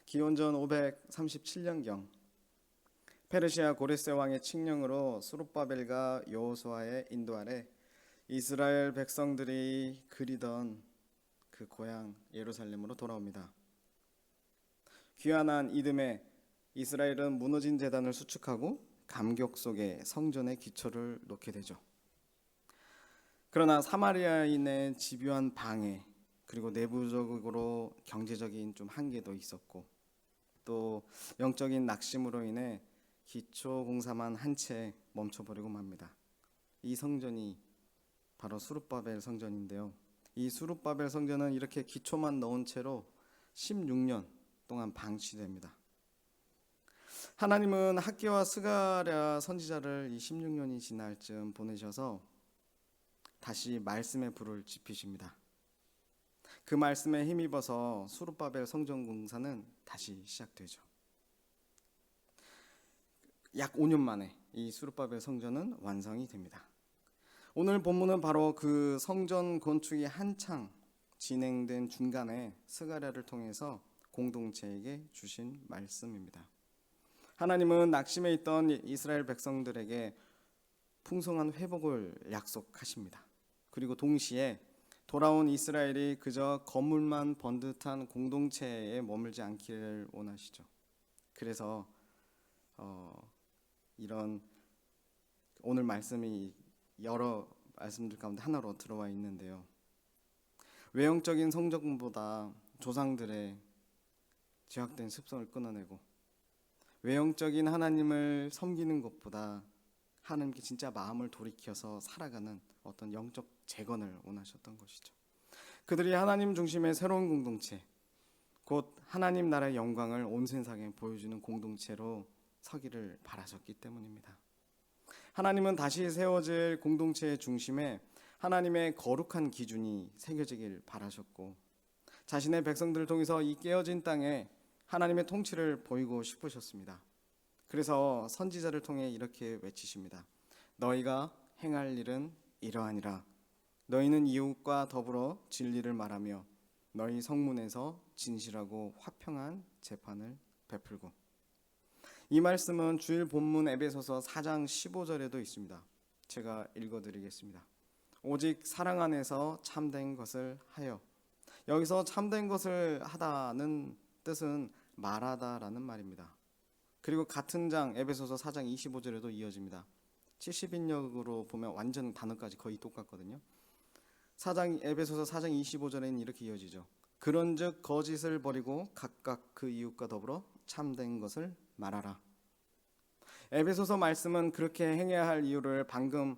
기원전 537년경 페르시아 고레스 왕의 칙령으로 스룹바벨과 여호수아의 인도 아래 이스라엘 백성들이 그리던 그 고향 예루살렘으로 돌아옵니다. 귀환한 이듬해 이스라엘은 무너진 제단을 수축하고 감격 속에 성전의 기초를 놓게 되죠. 그러나 사마리아인의 집요한 방해, 그리고 내부적으로 경제적인 좀 한계도 있었고, 또 영적인 낙심으로 인해 기초 공사만 한 채 멈춰버리고 맙니다. 이 성전이 바로 수룹바벨 성전인데요. 이 수룹바벨 성전은 이렇게 기초만 넣은 채로 16년 동안 방치됩니다. 하나님은 학개와 스가랴 선지자를 이 16년이 지날 즈음 보내셔서 다시 말씀의 불을 지피십니다. 그 말씀에 힘입어서 수룹바벨 성전 공사는 다시 시작되죠. 약 5년 만에 이 수룹바벨 성전은 완성이 됩니다. 오늘 본문은 바로 그 성전 건축이 한창 진행된 중간에 스가랴를 통해서 공동체에게 주신 말씀입니다. 하나님은 낙심해 있던 이스라엘 백성들에게 풍성한 회복을 약속하십니다. 그리고 동시에 돌아온 이스라엘이 그저 건물만 번듯한 공동체에 머물지 않기를 원하시죠. 그래서 이런 오늘 말씀이 여러 말씀들 가운데 하나로 들어와 있는데요. 외형적인 성전보다 조상들의 죄악된 습성을 끊어내고, 외형적인 하나님을 섬기는 것보다 하나님께 진짜 마음을 돌이켜서 살아가는 어떤 영적 재건을 원하셨던 것이죠. 그들이 하나님 중심의 새로운 공동체, 곧 하나님 나라의 영광을 온 세상에 보여주는 공동체로 서기를 바라셨기 때문입니다. 하나님은 다시 세워질 공동체의 중심에 하나님의 거룩한 기준이 새겨지길 바라셨고, 자신의 백성들을 통해서 이 깨어진 땅에 하나님의 통치를 보이고 싶으셨습니다. 그래서 선지자를 통해 이렇게 외치십니다. 너희가 행할 일은 이러하니라. 너희는 이웃과 더불어 진리를 말하며 너희 성문에서 진실하고 화평한 재판을 베풀고. 이 말씀은 주일 본문 에베소서 4장 15절에도 있습니다. 제가 읽어드리겠습니다. 오직 사랑 안에서 참된 것을 하여. 여기서 참된 것을 하다는 뜻은 말하다라는 말입니다. 그리고 같은 장 에베소서 4장 25절에도 이어집니다. 70인역으로 보면 완전 단어까지 거의 똑같거든요. 에베소서 4장 25절에는 이렇게 이어지죠. 그런즉 거짓을 버리고 각각 그 이웃과 더불어 참된 것을 말하라. 에베소서 말씀은 그렇게 행해야 할 이유를 방금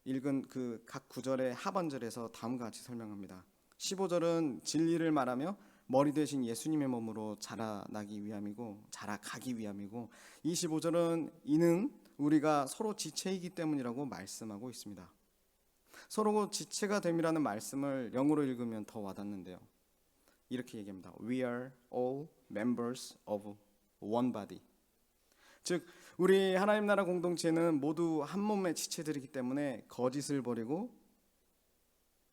읽은 그 각 구절의 하반절에서 다음과 같이 설명합니다. 15절은 진리를 말하며 머리 대신 예수님의 몸으로 자라나기 위함이고, 자라가기 위함이고, 25절은 이는 우리가 서로 지체이기 때문이라고 말씀하고 있습니다. 서로 지체가 됨이라는 말씀을 영어로 읽으면 더 와닿는데요. 이렇게 얘기합니다. We are all members of one body. 즉 우리 하나님 나라 공동체는 모두 한 몸의 지체들이기 때문에 거짓을 버리고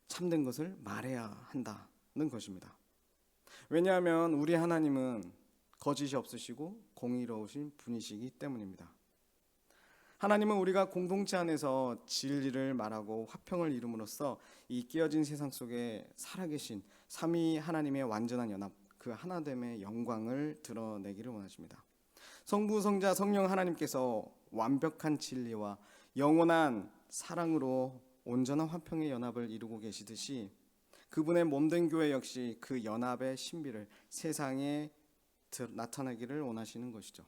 참된 것을 말해야 한다는 것입니다. 왜냐하면 우리 하나님은 거짓이 없으시고 공의로우신 분이시기 때문입니다. 하나님은 우리가 공동체 안에서 진리를 말하고 화평을 이룸으로써 이 깨어진 세상 속에 살아계신 삼위 하나님의 완전한 연합, 그 하나됨의 영광을 드러내기를 원하십니다. 성부, 성자, 성령 하나님께서 완벽한 진리와 영원한 사랑으로 온전한 화평의 연합을 이루고 계시듯이 그분의 몸된 교회 역시 그 연합의 신비를 세상에 나타내기를 원하시는 것이죠.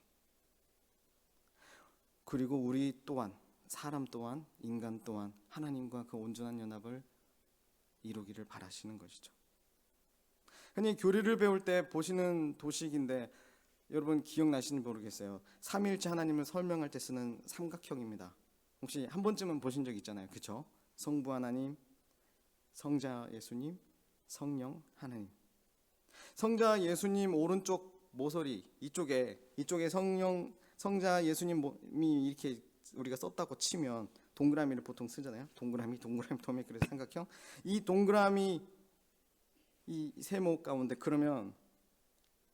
그리고 우리 또한, 사람 또한, 인간 또한 하나님과 그 온전한 연합을 이루기를 바라시는 것이죠. 흔히 교리를 배울 때 보시는 도식인데 여러분 기억나시는지 모르겠어요. 삼위일체 하나님을 설명할 때 쓰는 삼각형입니다. 혹시 한 번쯤은 보신 적 있잖아요. 그렇죠? 성부 하나님, 성자 예수님, 성령 하나님. 성자 예수님 오른쪽 모서리 이쪽에 성자 예수님이 이렇게 우리가 썼다고 치면 동그라미를 보통 쓰잖아요. 동그라미, 도매, 그래서 삼각형. 이 동그라미 이 세모 가운데 그러면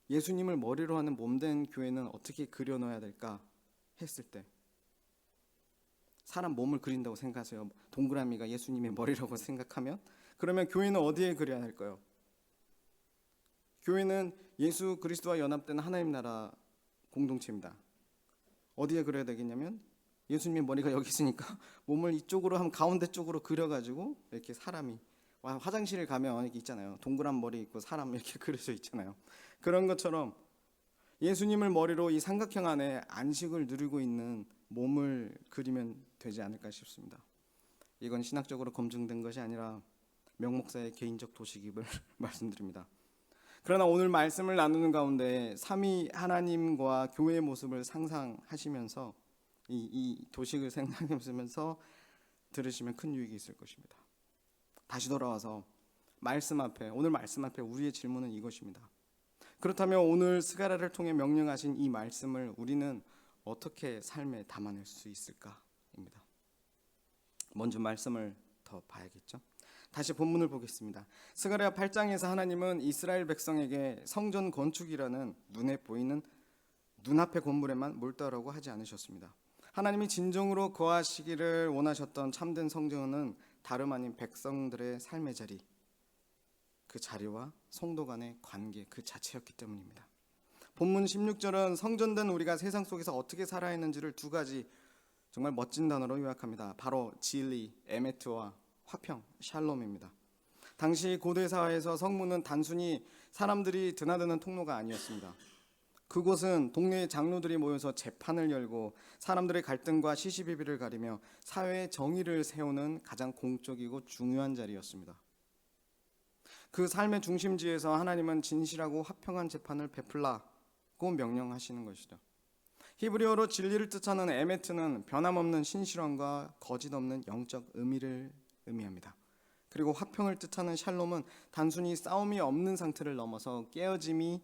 예수님을 머리로 하는 몸된 교회는 어떻게 그려놔야 될까 했을 때, 사람 몸을 그린다고 생각하세요. 동그라미가 예수님의 머리라고 생각하면, 그러면 교회는 어디에 그려야 할까요? 교회는 예수 그리스도와 연합된 하나님 나라 공동체입니다. 어디에 그려야 되겠냐면, 예수님의 머리가 여기 있으니까 몸을 이쪽으로 하면 가운데 쪽으로 그려가지고, 이렇게 사람이 화장실에 가면 이렇게 있잖아요. 동그란 머리 있고 사람 이렇게 그려져 있잖아요. 그런 것처럼 예수님을 머리로 이 삼각형 안에 안식을 누리고 있는 몸을 그리면 되지 않을까 싶습니다. 이건 신학적으로 검증된 것이 아니라 명 목사의 개인적 도식임을 말씀드립니다. 그러나 오늘 말씀을 나누는 가운데 삼위 하나님과 교회의 모습을 상상하시면서 이 도식을 생각하시면서 들으시면 큰 유익이 있을 것입니다. 다시 돌아와서 오늘 말씀 앞에 우리의 질문은 이것입니다. 그렇다면 오늘 스가랴를 통해 명령하신 이 말씀을 우리는 어떻게 삶에 담아낼 수 있을까입니다. 먼저 말씀을 더 봐야겠죠. 다시 본문을 보겠습니다. 스가랴 8장에서 하나님은 이스라엘 백성에게 성전 건축이라는 눈에 보이는 눈앞의 건물에만 몰두하라고 하지 않으셨습니다. 하나님이 진정으로 거하시기를 원하셨던 참된 성전은 다름 아닌 백성들의 삶의 자리, 그 자리와 성도 간의 관계 그 자체였기 때문입니다. 본문 16절은 성전된 우리가 세상 속에서 어떻게 살아야 했는지를 두 가지 정말 멋진 단어로 요약합니다. 바로 진리, 에메트와 화평, 샬롬입니다. 당시 고대 사회에서 성문은 단순히 사람들이 드나드는 통로가 아니었습니다. 그곳은 동네의 장로들이 모여서 재판을 열고 사람들의 갈등과 시시비비를 가리며 사회의 정의를 세우는 가장 공적이고 중요한 자리였습니다. 그 삶의 중심지에서 하나님은 진실하고 화평한 재판을 베풀라고 명령하시는 것이죠. 히브리어로 진리를 뜻하는 에메트는 변함없는 신실함과 거짓 없는 영적 의미를 의미합니다. 그리고 화평을 뜻하는 샬롬은 단순히 싸움이 없는 상태를 넘어서 깨어짐이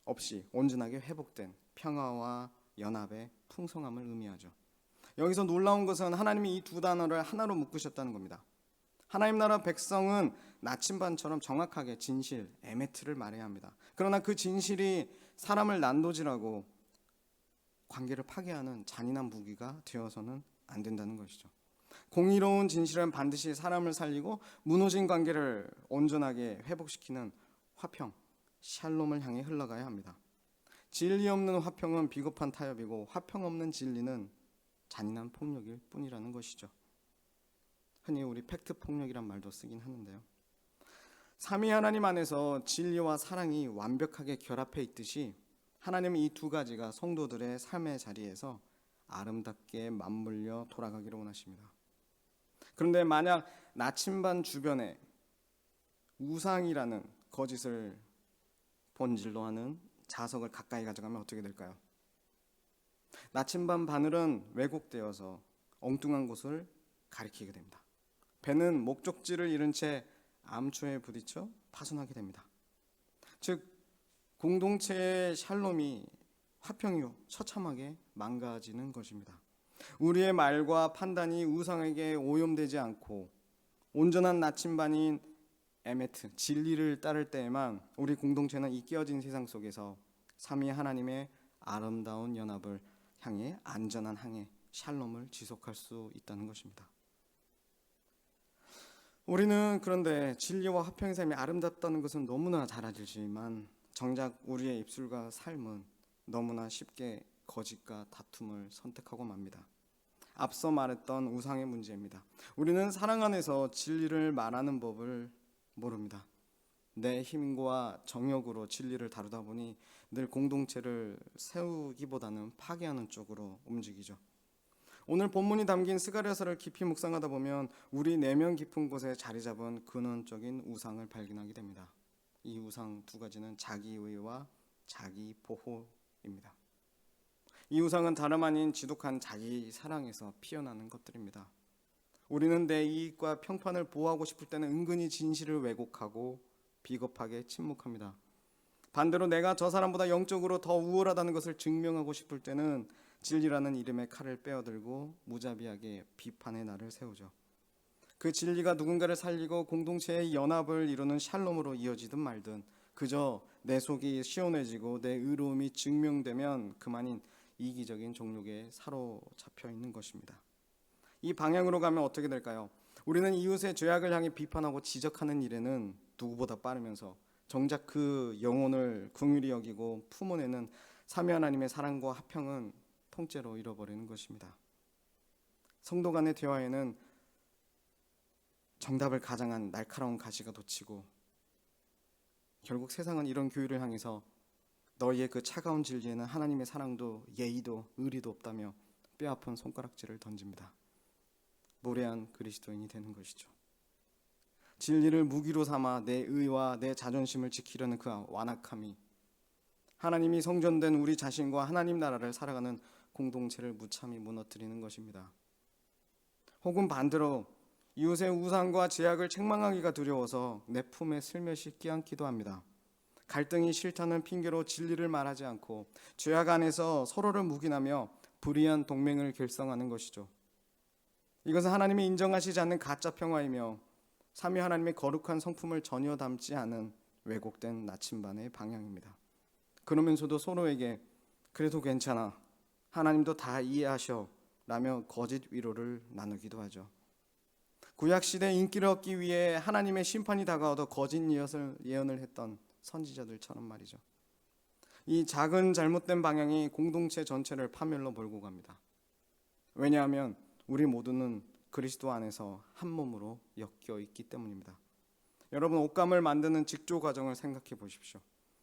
없이 온전하게 회복된 평화와 연합의 풍성함을 의미하죠. 여기서 놀라운 것은 하나님이 이 두 단어를 하나로 묶으셨다는 겁니다. 하나님 나라 백성은 나침반처럼 정확하게 진실, 에메트를 말해야 합니다. 그러나 그 진실이 사람을 난도질하고 관계를 파괴하는 잔인한 무기가 되어서는 안 된다는 것이죠. 공의로운 진실은 반드시 사람을 살리고 무너진 관계를 온전하게 회복시키는 화평, 샬롬을 향해 흘러가야 합니다. 진리 없는 화평은 비겁한 타협이고 화평 없는 진리는 잔인한 폭력일 뿐이라는 것이죠. 흔히 우리 팩트 폭력이란 말도 쓰긴 하는데요. 삼위 하나님 안에서 진리와 사랑이 완벽하게 결합해 있듯이 하나님은 이 두 가지가 성도들의 삶의 자리에서 아름답게 맞물려 돌아가기를 원하십니다. 그런데 만약 나침반 주변에 우상이라는 거짓을 본질로 하는 자석을 가까이 가져가면 어떻게 될까요? 나침반 바늘은 왜곡되어서 엉뚱한 곳을 가리키게 됩니다. 배는 목적지를 잃은 채 암초에 부딪혀 파손하게 됩니다. 즉 공동체의 샬롬이 화평이요 처참하게 망가지는 것입니다. 우리의 말과 판단이 우상에게 오염되지 않고 온전한 나침반인 에메트, 진리를 따를 때에만 우리 공동체는 이 깨어진 세상 속에서 삼위 하나님의 아름다운 연합을 향해 안전한 항해, 샬롬을 지속할 수 있다는 것입니다. 우리는 그런데 진리와 화평의 삶이 아름답다는 것은 너무나 잘 알지만 정작 우리의 입술과 삶은 너무나 쉽게 거짓과 다툼을 선택하고 맙니다. 앞서 말했던 우상의 문제입니다. 우리는 사랑 안에서 진리를 말하는 법을 모릅니다. 내 힘과 정욕으로 진리를 다루다 보니 늘 공동체를 세우기보다는 파괴하는 쪽으로 움직이죠. 오늘 본문이 담긴 스가랴서를 깊이 묵상하다 보면 우리 내면 깊은 곳에 자리 잡은 근원적인 우상을 발견하게 됩니다. 이 우상 두 가지는 자기의와 자기 보호입니다. 이 우상은 다름 아닌 지독한 자기 사랑에서 피어나는 것들입니다. 우리는 내 이익과 평판을 보호하고 싶을 때는 은근히 진실을 왜곡하고 비겁하게 침묵합니다. 반대로 내가 저 사람보다 영적으로 더 우월하다는 것을 증명하고 싶을 때는 진리라는 이름의 칼을 빼어들고 무자비하게 비판의 날을 세우죠. 그 진리가 누군가를 살리고 공동체의 연합을 이루는 샬롬으로 이어지든 말든 그저 내 속이 시원해지고 내 의로움이 증명되면 그만인 이기적인 종족에 사로잡혀 있는 것입니다. 이 방향으로 가면 어떻게 될까요? 우리는 이웃의 죄악을 향해 비판하고 지적하는 일에는 누구보다 빠르면서 정작 그 영혼을 긍휼히 여기고 품어내는 삼위 하나님의 사랑과 화평은 통째로 잃어버리는 것입니다. 성도 간의 대화에는 정답을 가장한 날카로운 가시가 돋치고 결국 세상은 이런 교회를 향해서 너희의 그 차가운 진리에는 하나님의 사랑도 예의도 의리도 없다며 뼈아픈 손가락질을 던집니다. 무례한 그리스도인이 되는 것이죠. 진리를 무기로 삼아 내 의와 내 자존심을 지키려는 그 완악함이 하나님이 성전된 우리 자신과 하나님 나라를 살아가는 공동체를 무참히 무너뜨리는 것입니다. 혹은 반대로 이웃의 우상과 죄악을 책망하기가 두려워서 내 품에 슬며시 끼얹기도 합니다. 갈등이 싫다는 핑계로 진리를 말하지 않고 죄악 안에서 서로를 묵인하며 불의한 동맹을 결성하는 것이죠. 이것은 하나님이 인정하시지 않는 가짜 평화이며 삼위 하나님의 거룩한 성품을 전혀 담지 않은 왜곡된 나침반의 방향입니다. 그러면서도 서로에게 그래도 괜찮아, 하나님도 다 이해하셔 라며 거짓 위로를 나누기도 하죠. 구약시대 인기를 얻기 위해 하나님의 심판이 다가와도 거짓 예언을 했던 선지자들처럼 말이죠. 이 작은 잘못된 방향이 공동체 전체를 파멸로 몰고 갑니다. 왜냐하면 우리 모두는 그리스도 안에서 한 몸으로 엮여 있기 때문입니다. 여러분, 옷감을 만드는 직조 과정을 생각해 보십시오.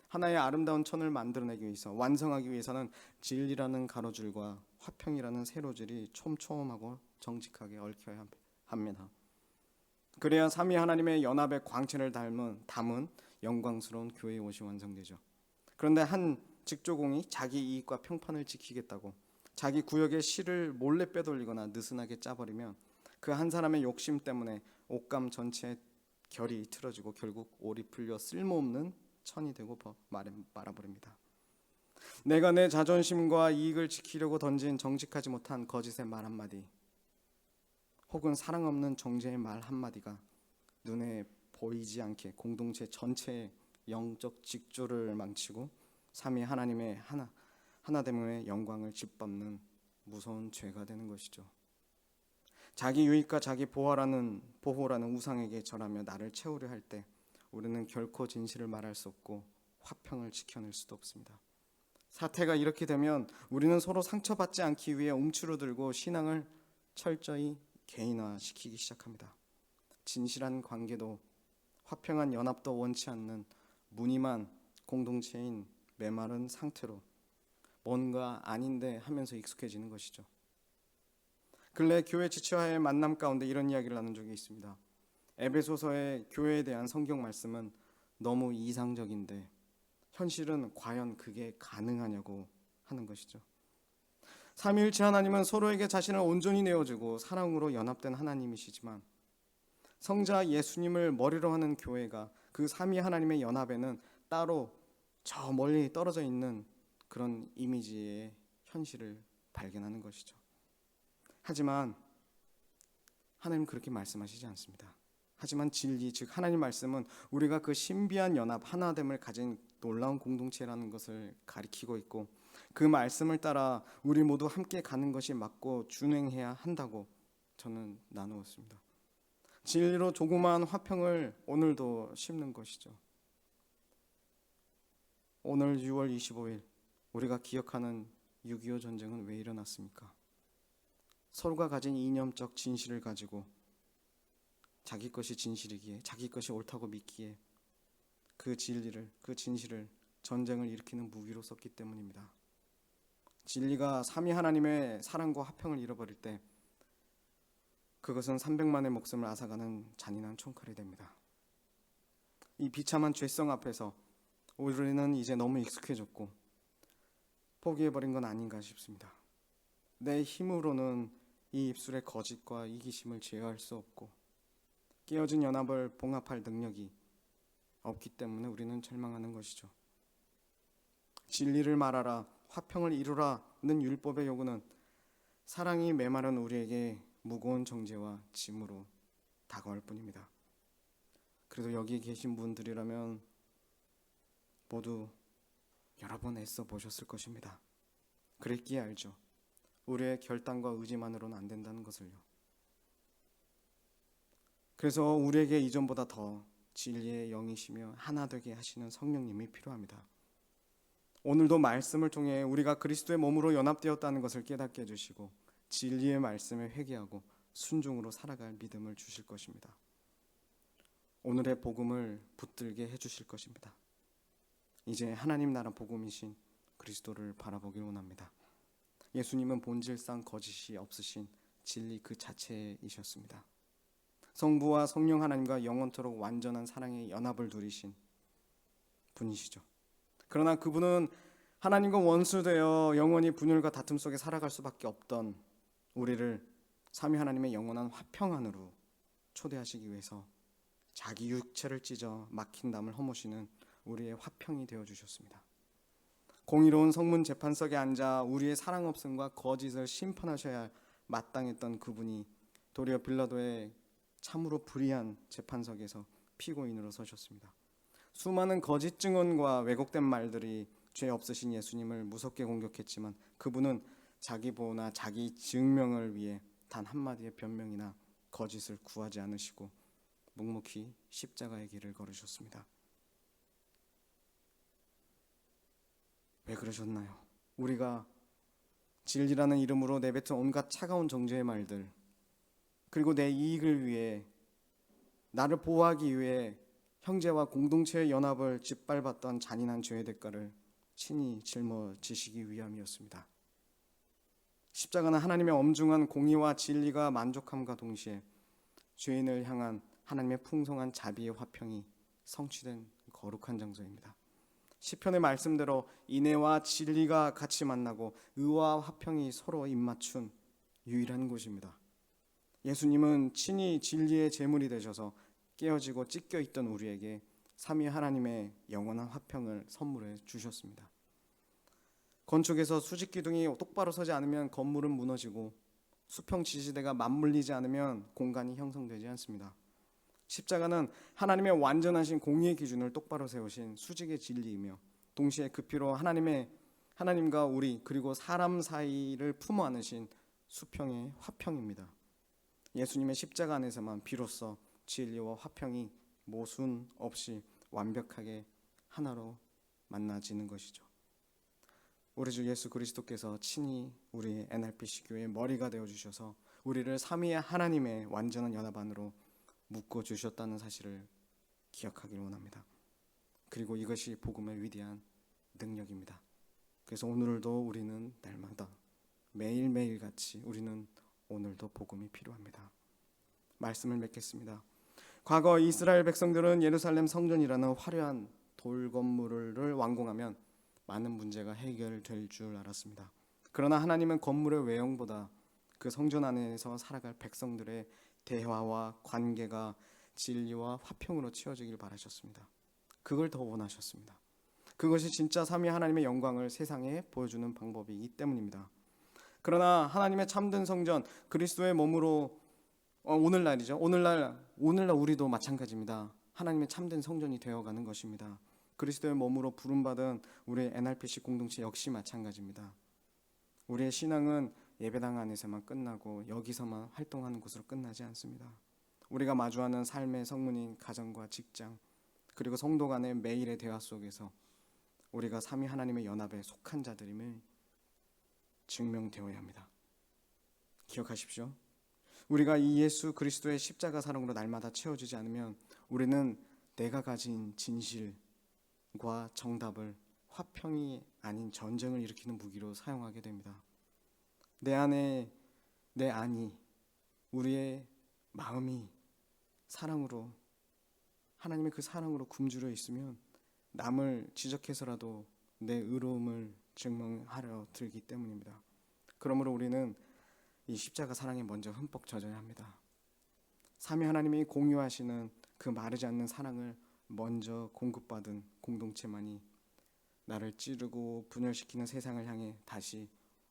하나의 아름다운 천을 만들어내기 위해서, 완성하기 위해서는 진리라는 가로줄과 화평이라는 세로줄이 촘촘하고 정직하게 얽혀야 합니다. 그래야 삼위 하나님의 연합의 광채를 담은 영광스러운 교회의 옷이 완성되죠. 그런데 한 직조공이 자기 이익과 평판을 지키겠다고 자기 구역의 실을 몰래 빼돌리거나 느슨하게 짜버리면 그 한 사람의 욕심 때문에 옷감 전체의 결이 틀어지고 결국 올이 풀려 쓸모없는 천이 되고 말아버립니다. 내가 내 자존심과 이익을 지키려고 던진 정직하지 못한 거짓의 말 한마디, 혹은 사랑 없는 정죄의 말 한마디가 눈에 보이지 않게 공동체 전체의 영적 직조를 망치고 삼위 하나님의 하나됨의 영광을 짓밟는 무서운 죄가 되는 것이죠. 자기 유익과 자기 보호라는 우상에게 절하며 나를 채우려 할 때 우리는 결코 진실을 말할 수 없고 화평을 지켜낼 수도 없습니다. 사태가 이렇게 되면 우리는 서로 상처받지 않기 위해 움츠러들고 신앙을 철저히 개인화시키기 시작합니다. 진실한 관계도 화평한 연합도 원치 않는 무늬만 공동체인 메마른 상태로 뭔가 아닌데 하면서 익숙해지는 것이죠. 근래 교회 지체와의 만남 가운데 이런 이야기를 나눈 적이 있습니다. 에베소서의 교회에 대한 성경 말씀은 너무 이상적인데 현실은 과연 그게 가능하냐고 하는 것이죠. 삼위일체 하나님은 서로에게 자신을 온전히 내어주고 사랑으로 연합된 하나님이시지만 성자 예수님을 머리로 하는 교회가 그 삼위 하나님의 연합에는 따로 저 멀리 떨어져 있는 그런 이미지의 현실을 발견하는 것이죠. 하지만 하나님은 그렇게 말씀하시지 않습니다. 하지만 진리, 즉 하나님 말씀은 우리가 그 신비한 연합, 하나됨을 가진 놀라운 공동체라는 것을 가리키고 있고 그 말씀을 따라 우리 모두 함께 가는 것이 맞고 준행해야 한다고 저는 나누었습니다. 진리로 조그마한 화평을 오늘도 심는 것이죠. 오늘 6월 25일 우리가 기억하는 6.25 전쟁은 왜 일어났습니까? 서로가 가진 이념적 진실을 가지고 자기 것이 진실이기에, 자기 것이 옳다고 믿기에 그 진리를, 그 진실을 전쟁을 일으키는 무기로 썼기 때문입니다. 진리가 삼위 하나님의 사랑과 화평을 잃어버릴 때 그것은 300만의 목숨을 앗아가는 잔인한 총칼이 됩니다. 이 비참한 죄성 앞에서 우리는 이제 너무 익숙해졌고 포기해버린 건 아닌가 싶습니다. 내 힘으로는 이 입술의 거짓과 이기심을 제어할 수 없고 깨어진 연합을 봉합할 능력이 없기 때문에 우리는 절망하는 것이죠. 진리를 말하라, 화평을 이루라는 율법의 요구는 사랑이 메마른 우리에게 무거운 정죄와 짐으로 다가올 뿐입니다. 그래도 여기 계신 분들이라면 모두 여러 번 애써 보셨을 것입니다. 그랬기에 알죠. 우리의 결단과 의지만으로는 안 된다는 것을요. 그래서 우리에게 이전보다 더 진리의 영이시며 하나 되게 하시는 성령님이 필요합니다. 오늘도 말씀을 통해 우리가 그리스도의 몸으로 연합되었다는 것을 깨닫게 해주시고 진리의 말씀에 회개하고 순종으로 살아갈 믿음을 주실 것입니다. 오늘의 복음을 붙들게 해주실 것입니다. 이제 하나님 나라 복음이신 그리스도를 바라보길 원합니다. 예수님은 본질상 거짓이 없으신 진리 그 자체이셨습니다. 성부와 성령 하나님과 영원토록 완전한 사랑의 연합을 누리신 분이시죠. 그러나 그분은 하나님과 원수되어 영원히 분열과 다툼 속에 살아갈 수밖에 없던 우리를 삼위 하나님의 영원한 화평 안으로 초대하시기 위해서 자기 육체를 찢어 막힌 담을 허무시는 우리의 화평이 되어주셨습니다. 공의로운 성문 재판석에 앉아 우리의 사랑 없음과 거짓을 심판하셔야 할 마땅했던 그분이 도리어 빌라도의 참으로 불의한 재판석에서 피고인으로 서셨습니다. 수많은 거짓 증언과 왜곡된 말들이 죄 없으신 예수님을 무섭게 공격했지만 그분은 자기 보호나 자기 증명을 위해 단 한마디의 변명이나 거짓을 구하지 않으시고 묵묵히 십자가의 길을 걸으셨습니다. 왜 그러셨나요? 우리가 진리라는 이름으로 내뱉은 온갖 차가운 정죄의 말들, 그리고 내 이익을 위해, 나를 보호하기 위해 형제와 공동체의 연합을 짓밟았던 잔인한 죄의 대가를 친히 짊어지시기 위함이었습니다. 십자가는 하나님의 엄중한 공의와 진리가 만족함과 동시에 죄인을 향한 하나님의 풍성한 자비의 화평이 성취된 거룩한 장소입니다. 시편의 말씀대로 인애와 진리가 같이 만나고 의와 화평이 서로 입맞춘 유일한 곳입니다. 예수님은 친히 진리의 제물이 되셔서 깨어지고 찢겨 있던 우리에게 삼위 하나님의 영원한 화평을 선물해 주셨습니다. 건축에서 수직 기둥이 똑바로 서지 않으면 건물은 무너지고 수평 지지대가 맞물리지 않으면 공간이 형성되지 않습니다. 십자가는 하나님의 완전하신 공의의 기준을 똑바로 세우신 수직의 진리이며 동시에 그 피로 하나님과 우리 그리고 사람 사이를 품어 안으신 수평의 화평입니다. 예수님의 십자가 안에서만 비로소 진리와 화평이 모순 없이 완벽하게 하나로 만나지는 것이죠. 우리 주 예수 그리스도께서 친히 우리 NRPC 교회의 머리가 되어주셔서 우리를 삼위의 하나님의 완전한 연합 안으로 묶어주셨다는 사실을 기억하길 원합니다. 그리고 이것이 복음의 위대한 능력입니다. 그래서 오늘도 우리는 날마다 매일매일 같이 우리는 오늘도 복음이 필요합니다. 말씀을 맺겠습니다. 과거 이스라엘 백성들은 예루살렘 성전이라는 화려한 돌 건물을 완공하면 많은 문제가 해결될 줄 알았습니다. 그러나 하나님은 건물의 외형보다 그 성전 안에서 살아갈 백성들의 대화와 관계가 진리와 화평으로 채워지길 바라셨습니다. 그걸 더 원하셨습니다. 그것이 진짜 삼위 하나님의 영광을 세상에 보여주는 방법이기 때문입니다. 그러나 하나님의 참된 성전 그리스도의 몸으로 오늘날이죠. 오늘날 우리도 마찬가지입니다. 하나님의 참된 성전이 되어가는 것입니다. 그리스도의 몸으로 부름받은 우리 NRPC 공동체 역시 마찬가지입니다. 우리의 신앙은 예배당 안에서만 끝나고 여기서만 활동하는 곳으로 끝나지 않습니다. 우리가 마주하는 삶의 성문인 가정과 직장 그리고 성도 간의 매일의 대화 속에서 우리가 삼위 하나님의 연합에 속한 자들임을 증명되어야 합니다. 기억하십시오. 우리가 이 예수 그리스도의 십자가 사랑으로 날마다 채워지지 않으면 우리는 내가 가진 진실과 정답을 화평이 아닌 전쟁을 일으키는 무기로 사용하게 됩니다. 내 안에 내 안이 우리의 마음이 사랑으로 하나님의 그 사랑으로 굶주려 있으면 남을 지적해서라도 내 의로움을 증명하려 들기 때문입니다. 그러므로 우리는 이 십자가 사랑에 먼저 흠뻑 젖어야 합니다. 삼위 하나님이 공유하시는 그 마르지 않는 사랑을 먼저 공급받은 공동체만이 나를 찌르고 분열시키는 세상을 향해 다시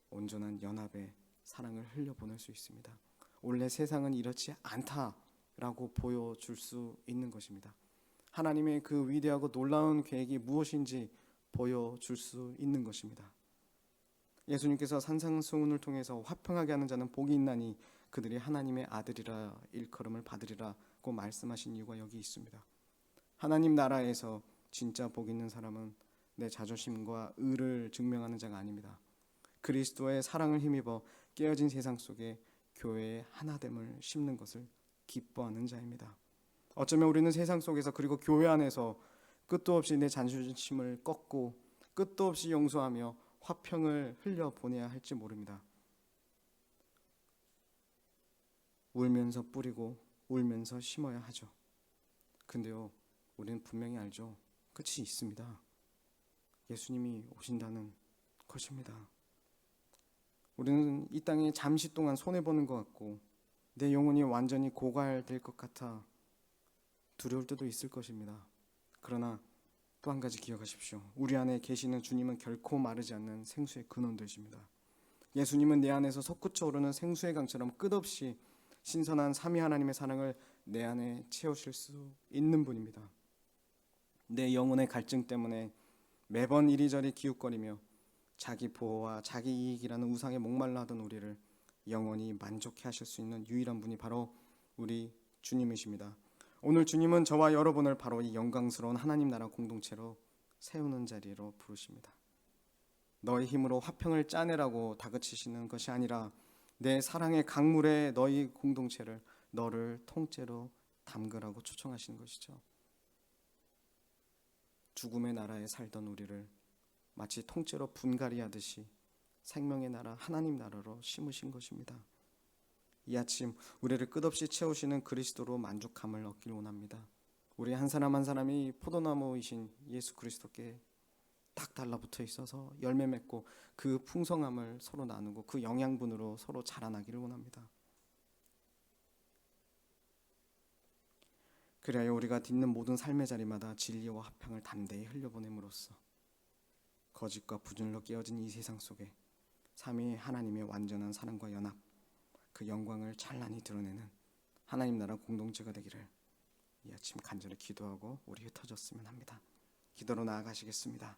온전한 연합의 사랑을 흘려보낼 수 있습니다. 원래 세상은 이렇지 않다라고 보여줄 수 있는 것입니다. 하나님의 그 위대하고 놀라운 계획이 무엇인지 보여줄 수 있는 것입니다. 예수님께서 산상수훈을 통해서 화평하게 하는 자는 복이 있나니 그들이 하나님의 아들이라 일컬음을 받으리라고 말씀하신 이유가 여기 있습니다. 하나님 나라에서 진짜 복 있는 사람은 내 자존심과 의를 증명하는 자가 아닙니다. 그리스도의 사랑을 힘입어 깨어진 세상 속에 교회의 하나됨을 심는 것을 기뻐하는 자입니다. 어쩌면 우리는 세상 속에서 그리고 교회 안에서 끝도 없이 내 자존심을 꺾고 끝도 없이 용서하며 화평을 흘려보내야 할지 모릅니다. 울면서 뿌리고 울면서 심어야 하죠. 근데요, 우리는 분명히 알죠. 끝이 있습니다. 예수님이 오신다는 것입니다. 우리는 이 땅에 잠시 동안 손해보는 것 같고 내 영혼이 완전히 고갈될 것 같아 두려울 때도 있을 것입니다. 그러나 또 한 가지 기억하십시오. 우리 안에 계시는 주님은 결코 마르지 않는 생수의 근원 되십니다. 예수님은 내 안에서 솟구쳐 오르는 생수의 강처럼 끝없이 신선한 삼위 하나님의 사랑을 내 안에 채우실 수 있는 분입니다. 내 영혼의 갈증 때문에 매번 이리저리 기웃거리며 자기 보호와 자기 이익이라는 우상에 목말라 하던 우리를 영원히 만족해 하실 수 있는 유일한 분이 바로 우리 주님이십니다. 오늘 주님은 저와 여러분을 바로 이 영광스러운 하나님 나라 공동체로 세우는 자리로 부르십니다. 너의 힘으로 화평을 짜내라고 다그치시는 것이 아니라 내 사랑의 강물에 너희 공동체를 너를 통째로 담그라고 초청하시는 것이죠. 죽음의 나라에 살던 우리를 마치 통째로 분갈이하듯이 생명의 나라 하나님 나라로 심으신 것입니다. 이 아침 우리를 끝없이 채우시는 그리스도로 만족함을 얻길 원합니다. 우리 한 사람 한 사람이 포도나무이신 예수 그리스도께 딱 달라붙어 있어서 열매 맺고 그 풍성함을 서로 나누고 그 영양분으로 서로 자라나기를 원합니다. 그리하여 우리가 딛는 모든 삶의 자리마다 진리와 화평을 담대히 흘려보냄으로써 거짓과 부준으로 깨어진 이 세상 속에 삼위 하나님의 완전한 사랑과 연합, 그 영광을 찬란히 드러내는 하나님 나라 공동체가 되기를 이 아침 간절히 기도하고 우리 흩어졌으면 합니다. 기도로 나아가시겠습니다.